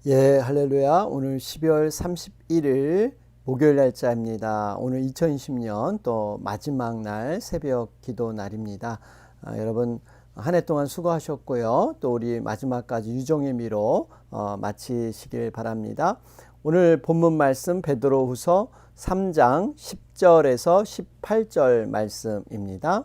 예, 할렐루야. 오늘 12월 31일 목요일 날짜입니다. 오늘 2020년 또 마지막 날 새벽 기도 날입니다. 여러분 한 해 동안 수고하셨고요. 또 우리 마지막까지 유종의 미로 마치시길 바랍니다. 오늘 본문 말씀 베드로후서 3장 10절에서 18절 말씀입니다.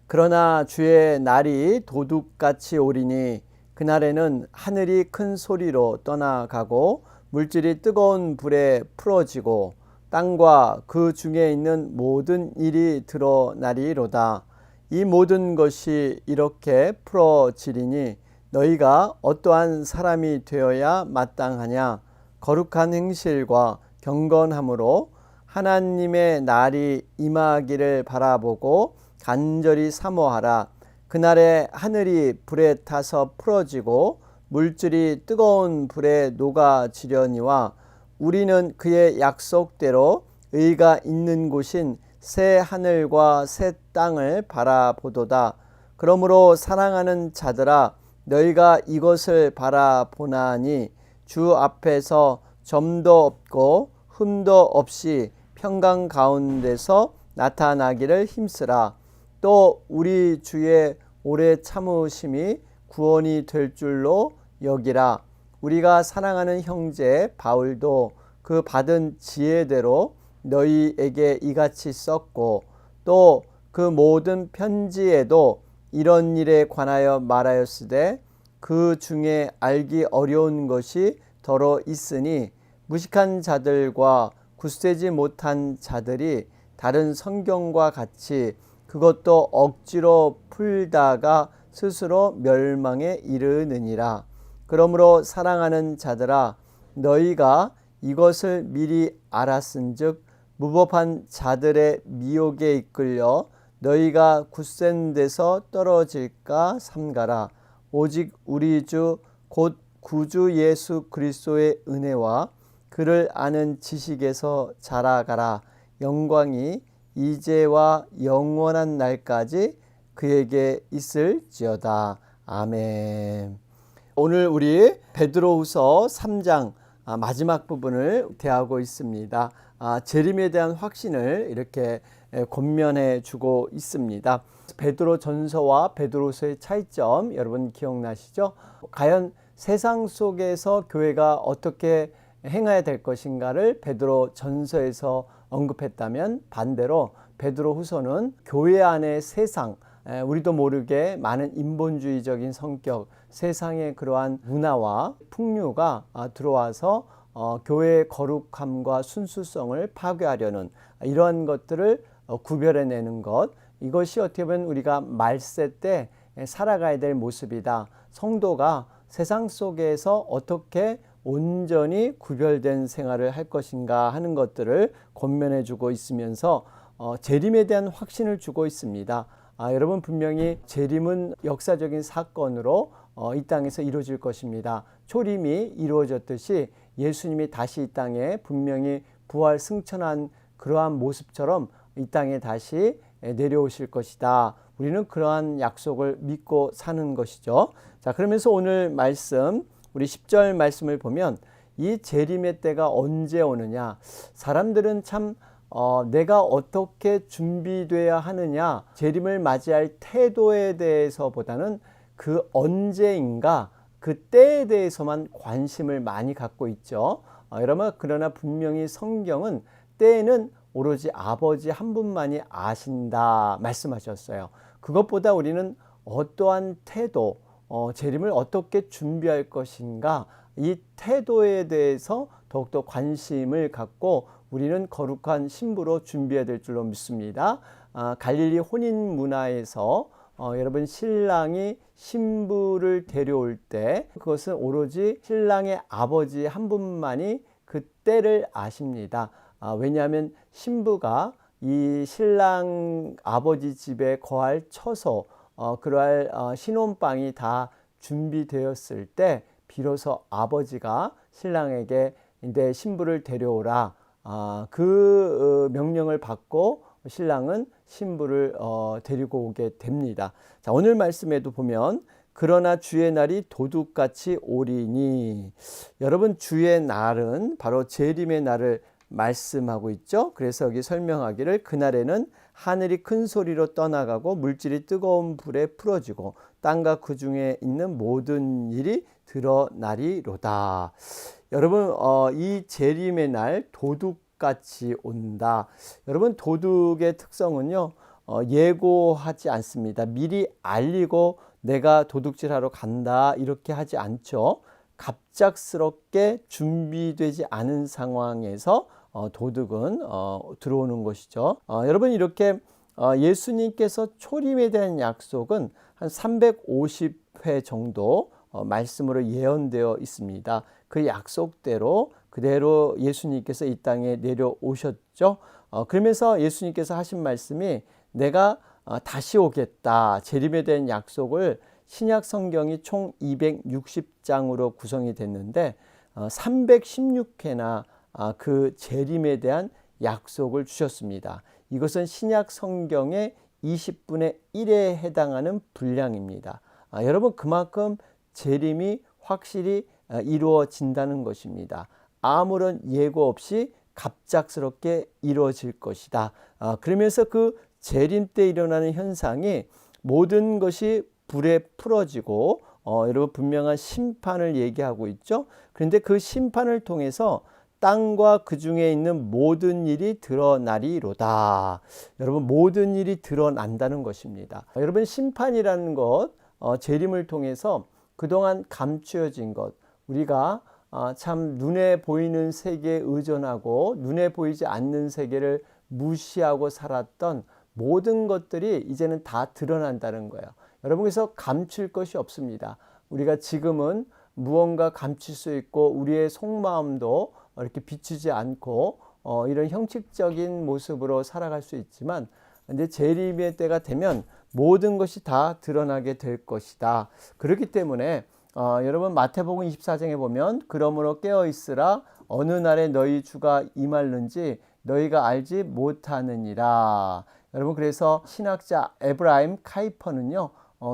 그러나 주의 날이 도둑같이 오리니 그날에는 하늘이 큰 소리로 떠나가고 물질이 뜨거운 불에 풀어지고 땅과 그 중에 있는 모든 일이 드러나리로다. 이 모든 것이 이렇게 풀어지리니 너희가 어떠한 사람이 되어야 마땅하냐. 거룩한 행실과 경건함으로 하나님의 날이 임하기를 바라보고 간절히 사모하라. 그날에 하늘이 불에 타서 풀어지고 물질이 뜨거운 불에 녹아지려니와 우리는 그의 약속대로 의가 있는 곳인 새 하늘과 새 땅을 바라보도다. 그러므로 사랑하는 자들아, 너희가 이것을 바라보나니 주 앞에서 점도 없고 흠도 없이 평강 가운데서 나타나기를 힘쓰라. 또 우리 주의 오래 참으심이 구원이 될 줄로 여기라. 우리가 사랑하는 형제 바울도 그 받은 지혜대로 너희에게 이같이 썼고 또 그 모든 편지에도 이런 일에 관하여 말하였으되 그 중에 알기 어려운 것이 더러 있으니 무식한 자들과 굳세지 못한 자들이 다른 성경과 같이 그것도 억지로 풀다가 스스로 멸망에 이르느니라. 그러므로 사랑하는 자들아, 너희가 이것을 미리 알았은즉 무법한 자들의 미혹에 이끌려 너희가 굳센 데서 떨어질까 삼가라. 오직 우리 주 곧 구주 예수 그리스도의 은혜와 그를 아는 지식에서 자라가라. 영광이 이제와 영원한 날까지 그에게 있을지어다. 아멘. 오늘 우리 베드로후서 3장 마지막 부분을 대하고 있습니다. 재림에 대한 확신을 이렇게 권면해 주고 있습니다. 베드로 전서와 베드로서의 차이점 여러분 기억나시죠? 과연 세상 속에서 교회가 어떻게 행해야 될 것인가를 베드로 전서에서 언급했다면 반대로 베드로 후서는 교회 안의 세상, 우리도 모르게 많은 인본주의적인 성격, 세상의 그러한 문화와 풍류가 들어와서 교회의 거룩함과 순수성을 파괴하려는 이러한 것들을 구별해내는 것, 이것이 어떻게 보면 우리가 말세 때 살아가야 될 모습이다. 성도가 세상 속에서 어떻게 온전히 구별된 생활을 할 것인가 하는 것들을 권면해 주고 있으면서 재림에 대한 확신을 주고 있습니다. 여러분 분명히 재림은 역사적인 사건으로 이 땅에서 이루어질 것입니다. 초림이 이루어졌듯이 예수님이 다시 이 땅에 분명히 부활 승천한 그러한 모습처럼 이 땅에 다시 내려오실 것이다. 우리는 그러한 약속을 믿고 사는 것이죠. 자, 그러면서 오늘 말씀 우리 10절 말씀을 보면 이 재림의 때가 언제 오느냐, 사람들은 참 내가 어떻게 준비돼야 하느냐, 재림을 맞이할 태도에 대해서보다는 그 언제인가 그 때에 대해서만 관심을 많이 갖고 있죠. 여러분 그러나 분명히 성경은 때에는 오로지 아버지 한 분만이 아신다 말씀하셨어요. 그것보다 우리는 어떠한 태도, 재림을 어떻게 준비할 것인가, 이 태도에 대해서 더욱더 관심을 갖고 우리는 거룩한 신부로 준비해야 될 줄로 믿습니다. 갈릴리 혼인 문화에서 여러분 신랑이 신부를 데려올 때 그것은 오로지 신랑의 아버지 한 분만이 그 때를 아십니다. 왜냐하면 신부가 이 신랑 아버지 집에 거할 처소, 그러할 신혼방이 다 준비되었을 때 비로소 아버지가 신랑에게 내 신부를 데려오라, 그 명령을 받고 신랑은 신부를 데리고 오게 됩니다. 자, 오늘 말씀에도 보면 그러나 주의 날이 도둑같이 오리니. 여러분, 주의 날은 바로 재림의 날을 말씀하고 있죠. 그래서 여기 설명하기를 그날에는 하늘이 큰 소리로 떠나가고 물질이 뜨거운 불에 풀어지고 땅과 그 중에 있는 모든 일이 드러나리로다. 여러분, 이 재림의 날 도둑같이 온다. 여러분, 도둑의 특성은요, 예고하지 않습니다. 미리 알리고 내가 도둑질하러 간다 이렇게 하지 않죠. 갑작스럽게 준비되지 않은 상황에서 도둑은 들어오는 것이죠. 여러분, 이렇게 예수님께서 초림에 대한 약속은 한 350회 정도 말씀으로 예언되어 있습니다. 그 약속대로 그대로 예수님께서 이 땅에 내려오셨죠. 그러면서 예수님께서 하신 말씀이 내가 다시 오겠다. 재림에 대한 약속을 신약 성경이 총 260장으로 구성이 됐는데 316회나 그 재림에 대한 약속을 주셨습니다. 이것은 신약 성경의 20분의 1에 해당하는 분량입니다. 여러분, 그만큼 재림이 확실히 이루어진다는 것입니다. 아무런 예고 없이 갑작스럽게 이루어질 것이다. 그러면서 그 재림 때 일어나는 현상이 모든 것이 불에 풀어지고 여러분 분명한 심판을 얘기하고 있죠. 그런데 그 심판을 통해서 땅과 그 중에 있는 모든 일이 드러나리로다. 여러분, 모든 일이 드러난다는 것입니다. 여러분, 심판이라는 것, 재림을 통해서 그동안 감추어진 것, 우리가 참 눈에 보이는 세계에 의존하고 눈에 보이지 않는 세계를 무시하고 살았던 모든 것들이 이제는 다 드러난다는 거예요. 여러분께서 감출 것이 없습니다. 우리가 지금은 무언가 감출 수 있고 우리의 속마음도 이렇게 비추지 않고 이런 형식적인 모습으로 살아갈 수 있지만 근데 재림의 때가 되면 모든 것이 다 드러나게 될 것이다. 그렇기 때문에 여러분 마태복음 24장에 보면 그러므로 깨어있으라 어느 날에 너희 주가 임할는지 너희가 알지 못하느니라. 여러분, 그래서 신학자 에브라임 카이퍼는요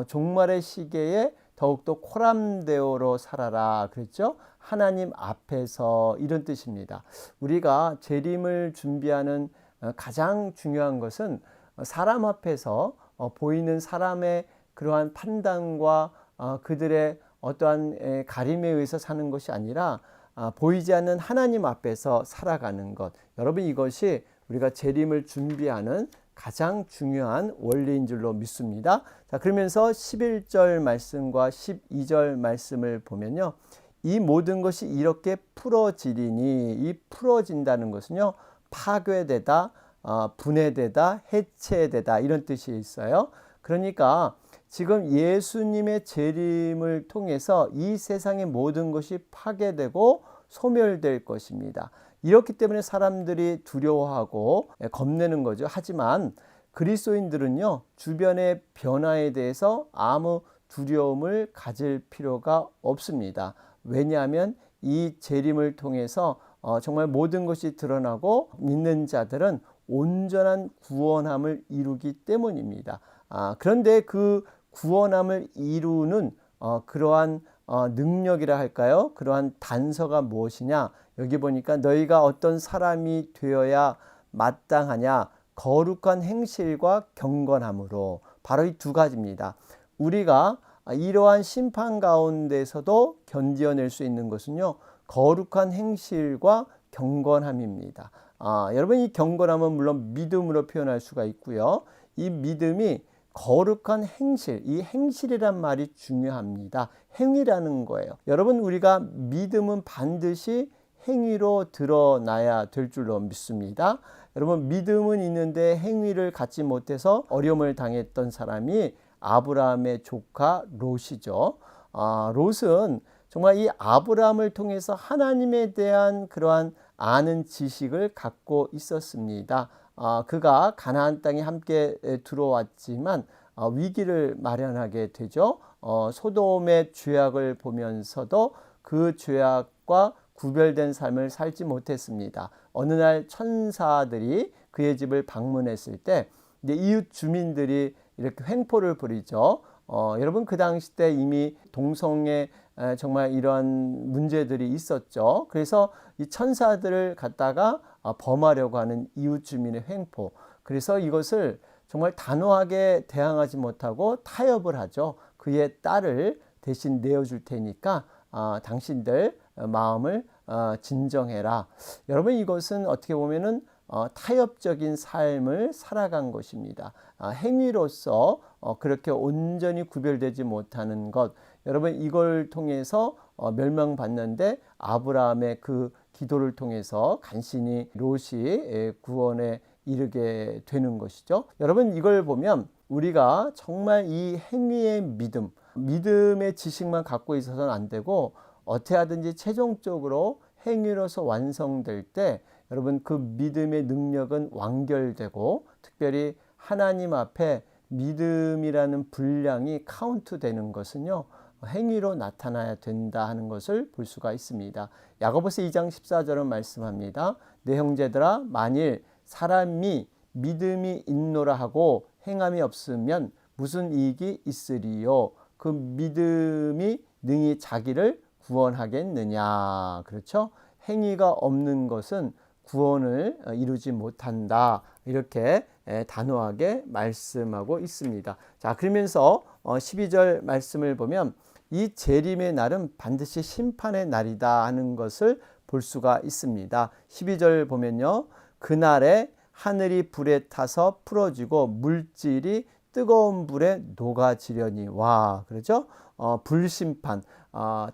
종말의 시계에 더욱더 코람데오로 살아라 그랬죠. 하나님 앞에서 이런 뜻입니다. 우리가 재림을 준비하는 가장 중요한 것은 사람 앞에서 보이는 사람의 그러한 판단과 그들의 어떠한 가림에 의해서 사는 것이 아니라 보이지 않는 하나님 앞에서 살아가는 것. 여러분, 이것이 우리가 재림을 준비하는 가장 중요한 원리인 줄로 믿습니다. 자, 그러면서 11절 말씀과 12절 말씀을 보면요. 이 모든 것이 이렇게 풀어지리니, 이 풀어진다는 것은요, 파괴되다, 분해되다, 해체되다 이런 뜻이 있어요. 그러니까 지금 예수님의 재림을 통해서 이 세상의 모든 것이 파괴되고 소멸될 것입니다. 이렇기 때문에 사람들이 두려워하고 겁내는 거죠. 하지만 그리스도인들은요, 주변의 변화에 대해서 아무 두려움을 가질 필요가 없습니다. 왜냐하면 이 재림을 통해서 정말 모든 것이 드러나고 믿는 자들은 온전한 구원함을 이루기 때문입니다. 그런데 그 구원함을 이루는 그러한 능력이라 할까요? 그러한 단서가 무엇이냐? 여기 보니까 너희가 어떤 사람이 되어야 마땅하냐? 거룩한 행실과 경건함으로. 바로 이 두 가지입니다. 우리가 이러한 심판 가운데서도 견뎌낼 수 있는 것은요, 거룩한 행실과 경건함입니다. 여러분, 이 경건함은 물론 믿음으로 표현할 수가 있고요. 이 믿음이 거룩한 행실, 이 행실이란 말이 중요합니다. 행위라는 거예요. 여러분, 우리가 믿음은 반드시 행위로 드러나야 될 줄로 믿습니다. 여러분, 믿음은 있는데 행위를 갖지 못해서 어려움을 당했던 사람이 아브라함의 조카 롯이죠. 롯은 정말 이 아브라함을 통해서 하나님에 대한 그러한 아는 지식을 갖고 있었습니다. 그가 가나안 땅에 함께 들어왔지만 위기를 마련하게 되죠. 소돔의 죄악을 보면서도 그 죄악과 구별된 삶을 살지 못했습니다. 어느 날 천사들이 그의 집을 방문했을 때 이제 이웃 주민들이 이렇게 횡포를 부리죠. 여러분 그 당시 때 이미 동성애 정말 이러한 문제들이 있었죠. 그래서 이 천사들을 갖다가 범하려고 하는 이웃 주민의 횡포. 그래서 이것을 정말 단호하게 대항하지 못하고 타협을 하죠. 그의 딸을 대신 내어줄 테니까 당신들 마음을 진정해라. 여러분 이것은 어떻게 보면은 타협적인 삶을 살아간 것입니다. 행위로서 그렇게 온전히 구별되지 못하는 것. 여러분 이걸 통해서 멸망받는데 아브라함의 그 기도를 통해서 간신히 롯이 구원에 이르게 되는 것이죠. 여러분 이걸 보면 우리가 정말 이 행위의 믿음의 지식만 갖고 있어서는 안 되고 어떻게 하든지 최종적으로 행위로서 완성될 때 여러분 그 믿음의 능력은 완결되고 특별히 하나님 앞에 믿음이라는 분량이 카운트되는 것은요 행위로 나타나야 된다 하는 것을 볼 수가 있습니다. 야고보서 2장 14절은 말씀합니다. 내 형제들아 만일 사람이 믿음이 있노라 하고 행함이 없으면 무슨 이익이 있으리요. 그 믿음이 능히 자기를 구원하겠느냐. 그렇죠? 행위가 없는 것은 구원을 이루지 못한다. 이렇게 단호하게 말씀하고 있습니다. 자, 그러면서 12절 말씀을 보면 이 재림의 날은 반드시 심판의 날이다 하는 것을 볼 수가 있습니다. 12절 보면요. 그날에 하늘이 불에 타서 풀어지고 물질이 뜨거운 불에 녹아지려니 와 그렇죠? 불심판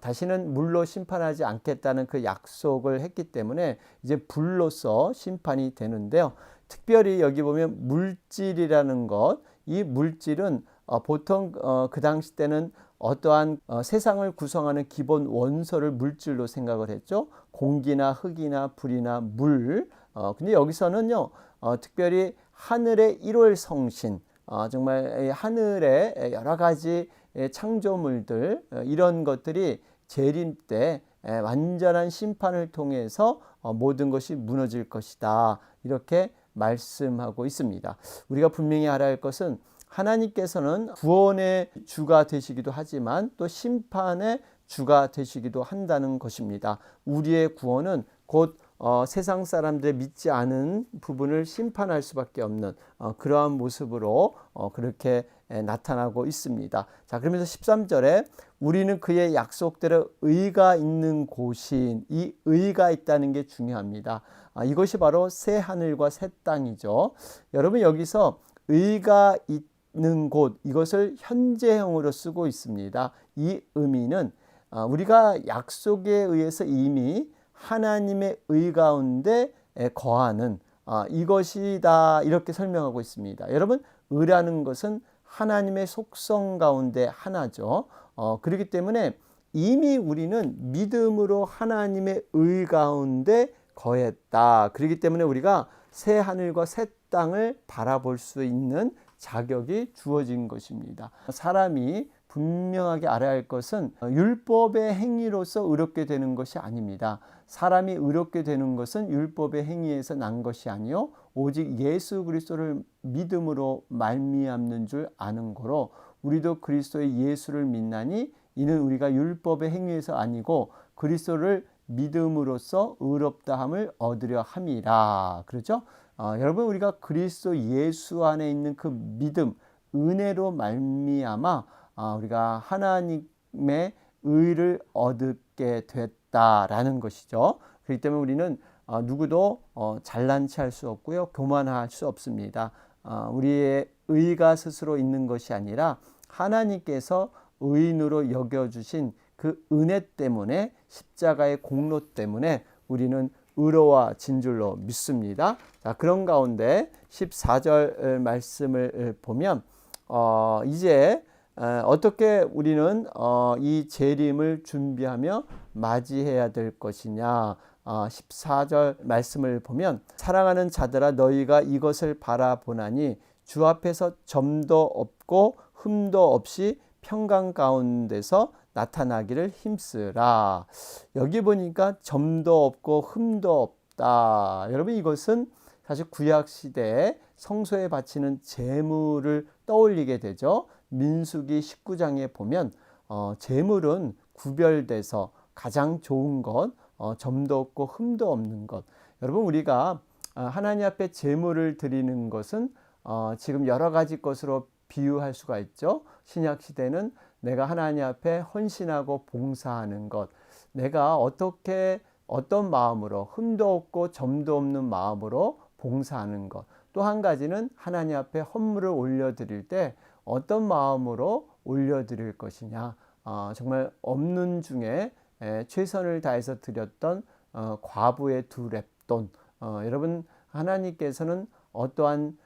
다시는 물로 심판하지 않겠다는 그 약속을 했기 때문에 이제 불로서 심판이 되는데요. 특별히 여기 보면 물질이라는 것, 이 물질은 보통 그 당시 때는 어떠한 세상을 구성하는 기본 원소를 물질로 생각을 했죠. 공기나 흙이나 불이나 물. 근데 여기서는요, 특별히 하늘의 1월 성신, 정말 하늘의 여러 가지 창조물들, 이런 것들이 재림 때 완전한 심판을 통해서 모든 것이 무너질 것이다. 이렇게 말씀하고 있습니다. 우리가 분명히 알아야 할 것은 하나님께서는 구원의 주가 되시기도 하지만 또 심판의 주가 되시기도 한다는 것입니다. 우리의 구원은 곧 세상 사람들의 믿지 않은 부분을 심판할 수밖에 없는 그러한 모습으로 그렇게 나타나고 있습니다. 자, 그러면서 13절에 우리는 그의 약속대로 의가 있는 곳인 이 의가 있다는 게 중요합니다. 이것이 바로 새 하늘과 새 땅이죠. 여러분 여기서 의가 있는 곳 이것을 현재형으로 쓰고 있습니다. 이 의미는 우리가 약속에 의해서 이미 하나님의 의 가운데 거하는 이것이다 이렇게 설명하고 있습니다. 여러분 의라는 것은 하나님의 속성 가운데 하나죠. 그렇기 때문에 이미 우리는 믿음으로 하나님의 의 가운데 거했다. 그렇기 때문에 우리가 새 하늘과 새 땅을 바라볼 수 있는 자격이 주어진 것입니다. 사람이 분명하게 알아야 할 것은 율법의 행위로서 의롭게 되는 것이 아닙니다. 사람이 의롭게 되는 것은 율법의 행위에서 난 것이 아니요 오직 예수 그리스도를 믿음으로 말미암는 줄 아는 거로 우리도 그리스도의 예수를 믿나니 이는 우리가 율법의 행위에서 아니고 그리스도를 믿음으로써 의롭다함을 얻으려 함이라. 그렇죠? 여러분 우리가 그리스도 예수 안에 있는 그 믿음, 은혜로 말미암아 우리가 하나님의 의를 얻게 됐다라는 것이죠. 그렇기 때문에 우리는 누구도 잘난 체 할 수 없고요. 교만할 수 없습니다. 우리의 의가 스스로 있는 것이 아니라 하나님께서 의인으로 여겨주신 그 은혜 때문에 십자가의 공로 때문에 우리는 의로워진 줄로 믿습니다. 자, 그런 가운데 14절 말씀을 보면 이제 어떻게 우리는 이 재림을 준비하며 맞이해야 될 것이냐. 14절 말씀을 보면 사랑하는 자들아 너희가 이것을 바라보나니 주 앞에서 점도 없고 흠도 없이 평강 가운데서 나타나기를 힘쓰라. 여기 보니까 점도 없고 흠도 없다. 여러분 이것은 사실 구약 시대에 성소에 바치는 제물을 떠올리게 되죠. 민수기 19장에 보면 재물은 구별돼서 가장 좋은 것, 점도 없고 흠도 없는 것. 여러분, 우리가 하나님 앞에 재물을 드리는 것은 지금 여러 가지 것으로 비유할 수가 있죠. 신약 시대는 내가 하나님 앞에 헌신하고 봉사하는 것, 내가 어떤 마음으로, 흠도 없고 점도 없는 마음으로 봉사하는 것. 또 한 가지는 하나님 앞에 헌물을 올려드릴 때 어떤 마음으로 올려드릴 것이냐. 정말 없는 중에 최선을 다해서 드렸던 과부의 2렙돈. 여러분, 하나님께서는 어떠한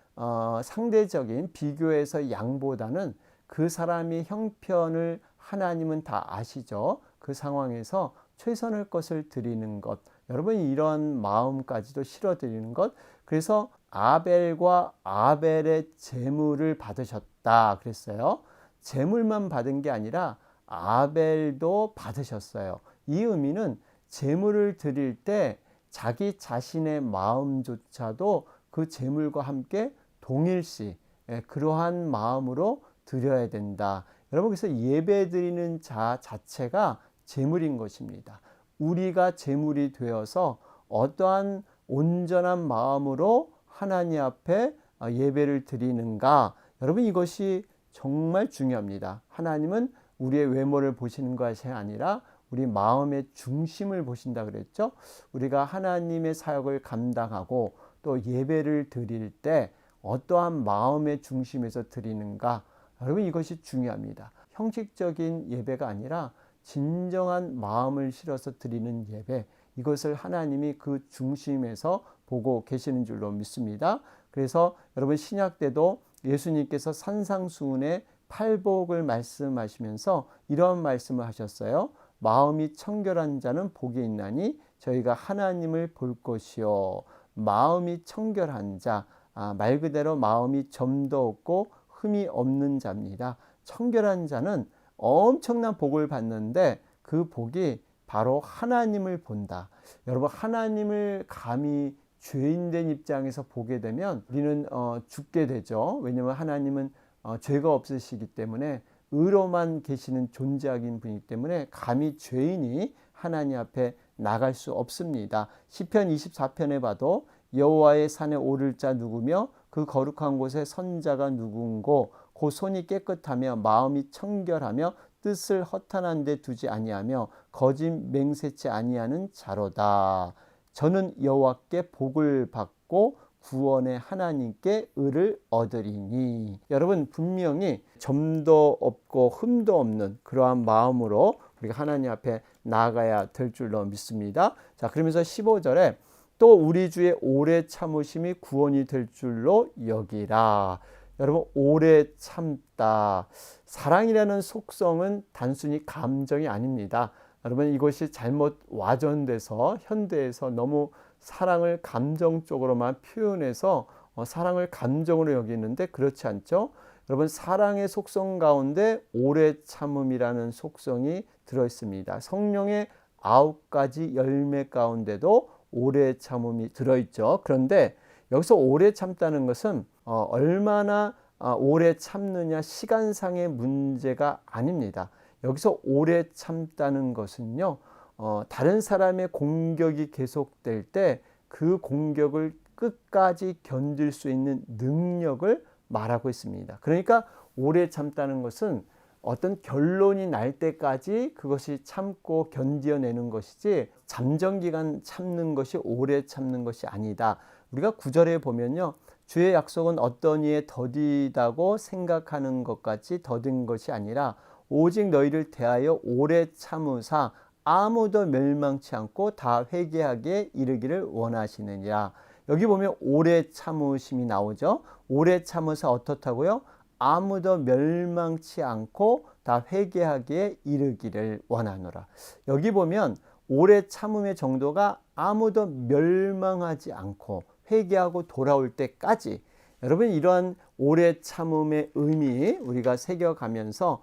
상대적인 비교에서 양보다는 그 사람이 형편을 하나님은 다 아시죠. 그 상황에서 최선의 것을 드리는 것. 여러분, 이런 마음까지도 실어드리는 것. 그래서 아벨과 아벨의 제물을 받으셨다 그랬어요. 제물만 받은 게 아니라 아벨도 받으셨어요. 이 의미는 제물을 드릴 때 자기 자신의 마음조차도 그 제물과 함께 동일시 그러한 마음으로 드려야 된다. 여러분, 그래서 예배 드리는 자 자체가 제물인 것입니다. 우리가 제물이 되어서 어떠한 온전한 마음으로 하나님 앞에 예배를 드리는가. 여러분, 이것이 정말 중요합니다. 하나님은 우리의 외모를 보시는 것이 아니라 우리 마음의 중심을 보신다 그랬죠. 우리가 하나님의 사역을 감당하고 또 예배를 드릴 때 어떠한 마음의 중심에서 드리는가. 여러분, 이것이 중요합니다. 형식적인 예배가 아니라 진정한 마음을 실어서 드리는 예배, 이것을 하나님이 그 중심에서 보고 계시는 줄로 믿습니다. 그래서 여러분, 신약 때도 예수님께서 산상수훈의 팔복을 말씀하시면서 이런 말씀을 하셨어요. 마음이 청결한 자는 복이 있나니 저희가 하나님을 볼 것이요. 마음이 청결한 자, 말 그대로 마음이 점도 없고 흠이 없는 자입니다. 청결한 자는 엄청난 복을 받는데 그 복이 바로 하나님을 본다. 여러분, 하나님을 감히 죄인된 입장에서 보게 되면 우리는 죽게 되죠. 왜냐하면 하나님은 죄가 없으시기 때문에 의로만 계시는 존재하긴 분이기 때문에 감히 죄인이 하나님 앞에 나갈 수 없습니다. 시편 24편에 봐도 여호와의 산에 오를 자 누구며 그 거룩한 곳에 선 자가 누군고 그 손이 깨끗하며 마음이 청결하며 뜻을 허탄한 데 두지 아니하며 거짓 맹세치 아니하는 자로다. 저는 여호와께 복을 받고 구원의 하나님께 의를 얻으리니. 여러분, 분명히 점도 없고 흠도 없는 그러한 마음으로 우리가 하나님 앞에 나아가야 될 줄로 믿습니다. 자, 그러면서 15절에 또 우리 주의 오래 참으심이 구원이 될 줄로 여기라. 여러분, 오래 참다. 사랑이라는 속성은 단순히 감정이 아닙니다. 여러분, 이것이 잘못 와전돼서 현대에서 너무 사랑을 감정적으로만 표현해서 사랑을 감정으로 여기는데 그렇지 않죠. 여러분, 사랑의 속성 가운데 오래 참음이라는 속성이 들어있습니다. 성령의 9가지 열매 가운데도 오래 참음이 들어있죠. 그런데 여기서 오래 참다는 것은 얼마나 오래 참느냐 시간상의 문제가 아닙니다. 여기서 오래 참다는 것은요, 다른 사람의 공격이 계속될 때 그 공격을 끝까지 견딜 수 있는 능력을 말하고 있습니다. 그러니까 오래 참다는 것은 어떤 결론이 날 때까지 그것이 참고 견뎌내는 것이지 잠정기간 참는 것이 오래 참는 것이 아니다. 우리가 9절에 보면요, 주의 약속은 어떤 이에 더디다고 생각하는 것 같이 더딘 것이 아니라 오직 너희를 대하여 오래 참으사 아무도 멸망치 않고 다 회개하게 이르기를 원하시느니라. 여기 보면 오래 참으심이 나오죠. 오래 참으사 어떻다고요? 아무도 멸망치 않고 다 회개하기에 이르기를 원하노라. 여기 보면 오래 참음의 정도가 아무도 멸망하지 않고 회개하고 돌아올 때까지. 여러분, 이러한 오래 참음의 의미 우리가 새겨가면서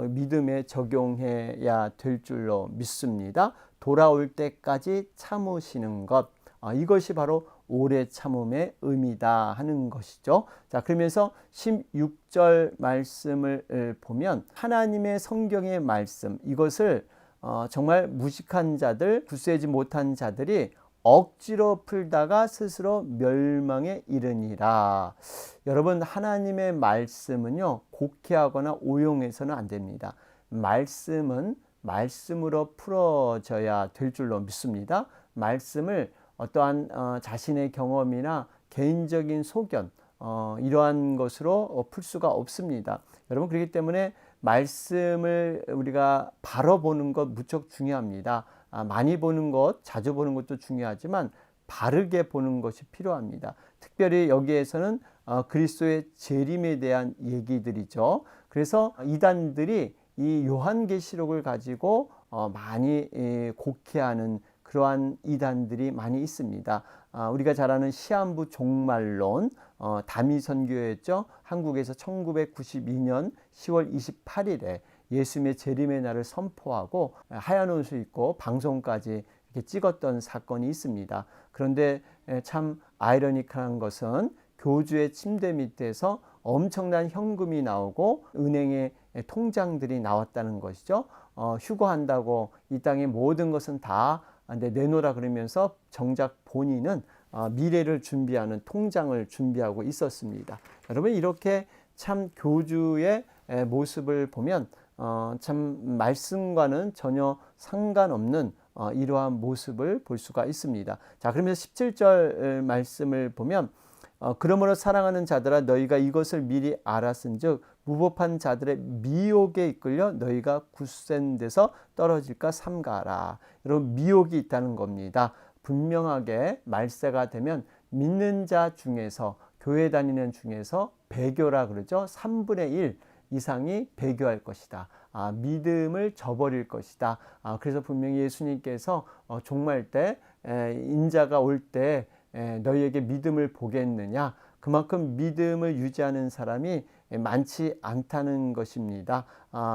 믿음에 적용해야 될 줄로 믿습니다. 돌아올 때까지 참으시는 것, 이것이 바로 오래 참음의 의미다 하는 것이죠. 자, 그러면서 16절 말씀을 보면 하나님의 성경의 말씀, 이것을 정말 무식한 자들, 굳세지 못한 자들이 억지로 풀다가 스스로 멸망에 이르니라. 여러분, 하나님의 말씀은요, 곡해하거나 오용해서는 안 됩니다. 말씀은 말씀으로 풀어져야 될 줄로 믿습니다. 말씀을 어떠한 자신의 경험이나 개인적인 소견, 이러한 것으로 풀 수가 없습니다. 여러분, 그렇기 때문에 말씀을 우리가 바로 보는 것 무척 중요합니다. 많이 보는 것, 자주 보는 것도 중요하지만 바르게 보는 것이 필요합니다. 특별히 여기에서는 그리스도의 재림에 대한 얘기들이죠. 그래서 이단들이 이 요한계시록을 가지고 많이 곡해하는 그러한 이단들이 많이 있습니다. 우리가 잘 아는 시한부 종말론, 다미선교였죠. 한국에서 1992년 10월 28일에 예수님의 재림의 날을 선포하고 하얀 옷을 입고 방송까지 이렇게 찍었던 사건이 있습니다. 그런데 참 아이러니컬한 것은 교주의 침대 밑에서 엄청난 현금이 나오고 은행의 통장들이 나왔다는 것이죠. 휴거한다고 이 땅의 모든 것은 다 내놓으라 그러면서 정작 본인은 미래를 준비하는 통장을 준비하고 있었습니다. 여러분, 이렇게 참 교주의 모습을 보면 참 말씀과는 전혀 상관없는 이러한 모습을 볼 수가 있습니다. 자, 그러면서 17절 말씀을 보면 그러므로 사랑하는 자들아 너희가 이것을 미리 알았은즉 무법한 자들의 미혹에 이끌려 너희가 굳센 데서 떨어질까 삼가라. 여러분, 미혹이 있다는 겁니다. 분명하게 말세가 되면 믿는 자 중에서, 교회 다니는 중에서 배교라 그러죠. 3분의 1 이상이 배교할 것이다. 믿음을 저버릴 것이다. 그래서 분명히 예수님께서 종말 때 인자가 올 때 너희에게 믿음을 보겠느냐, 그만큼 믿음을 유지하는 사람이 많지 않다는 것입니다.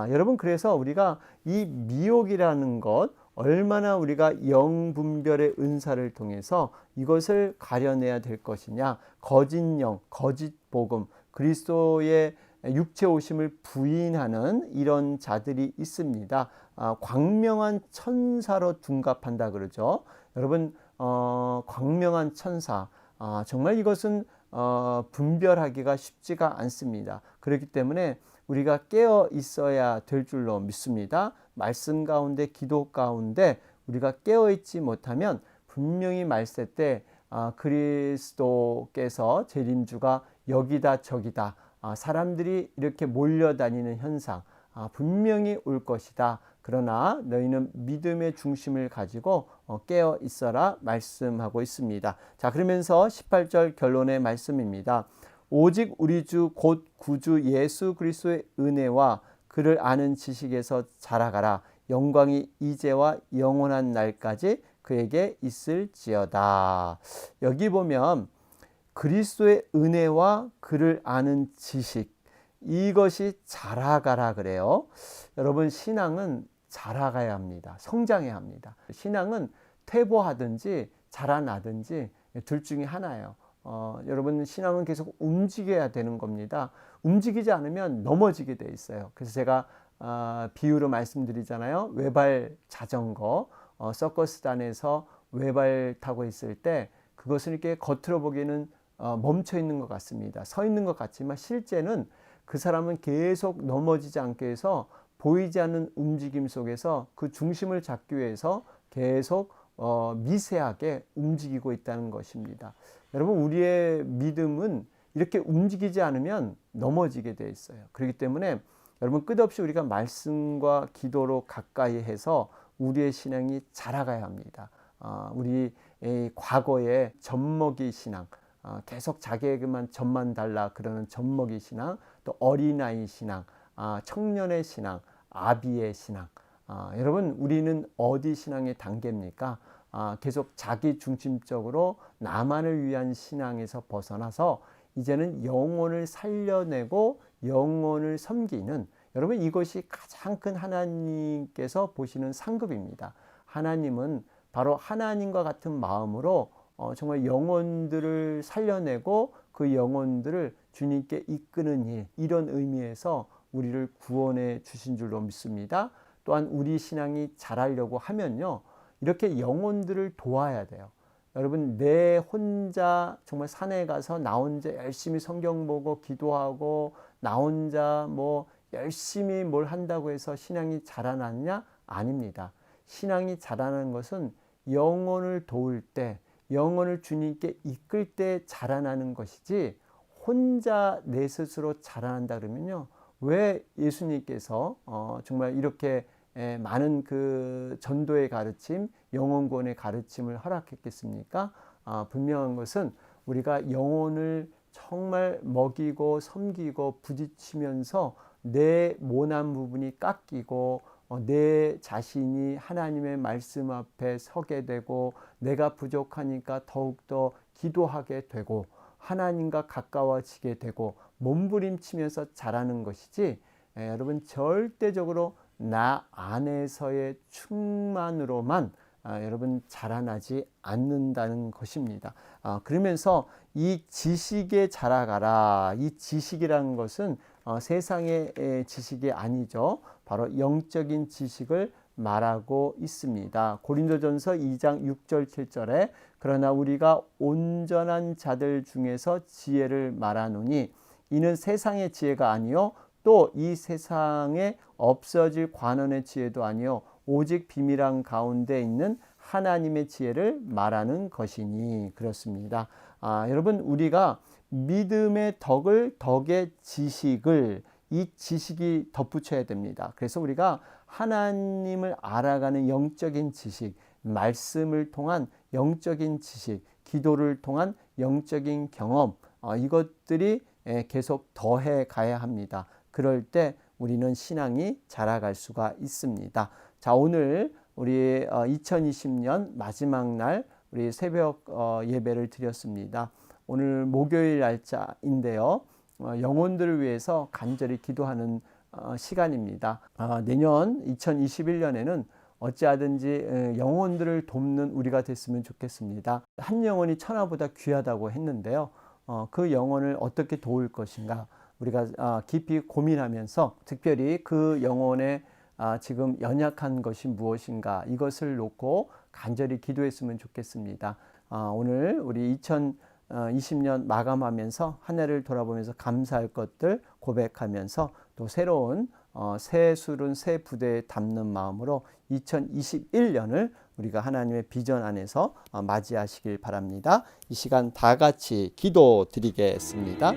여러분, 그래서 우리가 이 미혹이라는 것, 얼마나 우리가 영분별의 은사를 통해서 이것을 가려내야 될 것이냐, 거짓 영, 거짓 복음, 그리스도의 육체 오심을 부인하는 이런 자들이 있습니다. 광명한 천사로 둔갑한다 그러죠. 여러분, 광명한 천사, 정말 이것은 분별하기가 쉽지가 않습니다. 그렇기 때문에 우리가 깨어 있어야 될 줄로 믿습니다. 말씀 가운데, 기도 가운데 우리가 깨어 있지 못하면 분명히 말세 때 그리스도께서 재림주가 여기다 저기다, 사람들이 이렇게 몰려다니는 현상 분명히 올 것이다. 그러나 너희는 믿음의 중심을 가지고 깨어 있어라 말씀하고 있습니다. 자, 그러면서 18절 결론의 말씀입니다. 오직 우리 주 곧 구주 예수 그리스도의 은혜와 그를 아는 지식에서 자라가라. 영광이 이제와 영원한 날까지 그에게 있을지어다. 여기 보면 그리스도의 은혜와 그를 아는 지식, 이것이 자라가라 그래요. 여러분, 신앙은 자라가야 합니다. 성장해야 합니다. 신앙은 퇴보하든지 자라나든지 둘 중에 하나예요. 여러분, 신앙은 계속 움직여야 되는 겁니다. 움직이지 않으면 넘어지게 돼 있어요. 그래서 제가 비유로 말씀드리잖아요. 외발 자전거, 서커스단에서 외발 타고 있을 때 그것을 이렇게 겉으로 보기에는 멈춰 있는 것 같습니다. 서 있는 것 같지만 실제는 그 사람은 계속 넘어지지 않게 해서 보이지 않는 움직임 속에서 그 중심을 잡기 위해서 계속 미세하게 움직이고 있다는 것입니다. 여러분, 우리의 믿음은 이렇게 움직이지 않으면 넘어지게 되어 있어요. 그렇기 때문에 여러분, 끝없이 우리가 말씀과 기도로 가까이 해서 우리의 신앙이 자라가야 합니다. 우리 과거의 젖먹이 신앙, 계속 자기에게만 젖만 달라 그러는 젖먹이 신앙, 또 어린아이 신앙, 청년의 신앙, 아비의 신앙. 여러분, 우리는 어디 신앙의 단계입니까? 계속 자기 중심적으로 나만을 위한 신앙에서 벗어나서 이제는 영혼을 살려내고 영혼을 섬기는, 여러분, 이것이 가장 큰 하나님께서 보시는 상급입니다. 하나님은 바로 하나님과 같은 마음으로 정말 영혼들을 살려내고 그 영혼들을 주님께 이끄는 일, 이런 의미에서 우리를 구원해 주신 줄로 믿습니다. 또한 우리 신앙이 자라려고 하면요, 이렇게 영혼들을 도와야 돼요. 여러분, 내 혼자 정말 산에 가서 나 혼자 열심히 성경 보고 기도하고 나 혼자 뭐 열심히 뭘 한다고 해서 신앙이 자라나느냐? 아닙니다. 신앙이 자라는 것은 영혼을 도울 때, 영혼을 주님께 이끌 때 자라나는 것이지, 혼자 내 스스로 자라난다 그러면요, 왜 예수님께서 정말 이렇게 많은 그 전도의 가르침, 영혼구원의 가르침을 허락했겠습니까? 분명한 것은 우리가 영혼을 정말 먹이고 섬기고 부딪히면서 내 모난 부분이 깎이고 내 자신이 하나님의 말씀 앞에 서게 되고 내가 부족하니까 더욱더 기도하게 되고 하나님과 가까워지게 되고 몸부림치면서 자라는 것이지, 여러분 절대적으로 나 안에서의 충만으로만 여러분 자라나지 않는다는 것입니다. 그러면서 이 지식에 자라가라. 이 지식이라는 것은 세상의 지식이 아니죠. 바로 영적인 지식을 말하고 있습니다. 고린도전서 2장 6절 7절에 그러나 우리가 온전한 자들 중에서 지혜를 말하노니 이는 세상의 지혜가 아니요 또 이 세상에 없어질 관원의 지혜도 아니요 오직 비밀한 가운데 있는 하나님의 지혜를 말하는 것이니. 그렇습니다. 여러분, 우리가 믿음의 덕의 지식을, 이 지식이 덧붙여야 됩니다. 그래서 우리가 하나님을 알아가는 영적인 지식, 말씀을 통한 영적인 지식, 기도를 통한 영적인 경험, 이것들이 계속 더해 가야 합니다. 그럴 때 우리는 신앙이 자라갈 수가 있습니다. 자, 오늘 우리 2020년 마지막 날 우리 새벽 예배를 드렸습니다. 오늘 목요일 날짜인데요. 영혼들을 위해서 간절히 기도하는 시간입니다. 내년 2021년에는 어찌하든지 영혼들을 돕는 우리가 됐으면 좋겠습니다. 한 영혼이 천하보다 귀하다고 했는데요. 그 영혼을 어떻게 도울 것인가 우리가 깊이 고민하면서 특별히 그 영혼의 지금 연약한 것이 무엇인가 이것을 놓고 간절히 기도했으면 좋겠습니다. 오늘 우리 2020년 마감하면서 한 해를 돌아보면서 감사할 것들 고백하면서 또 새로운 새 술은 새 부대에 담는 마음으로 2021년을 우리가 하나님의 비전 안에서 맞이하시길 바랍니다. 이 시간 다 같이 기도 드리겠습니다.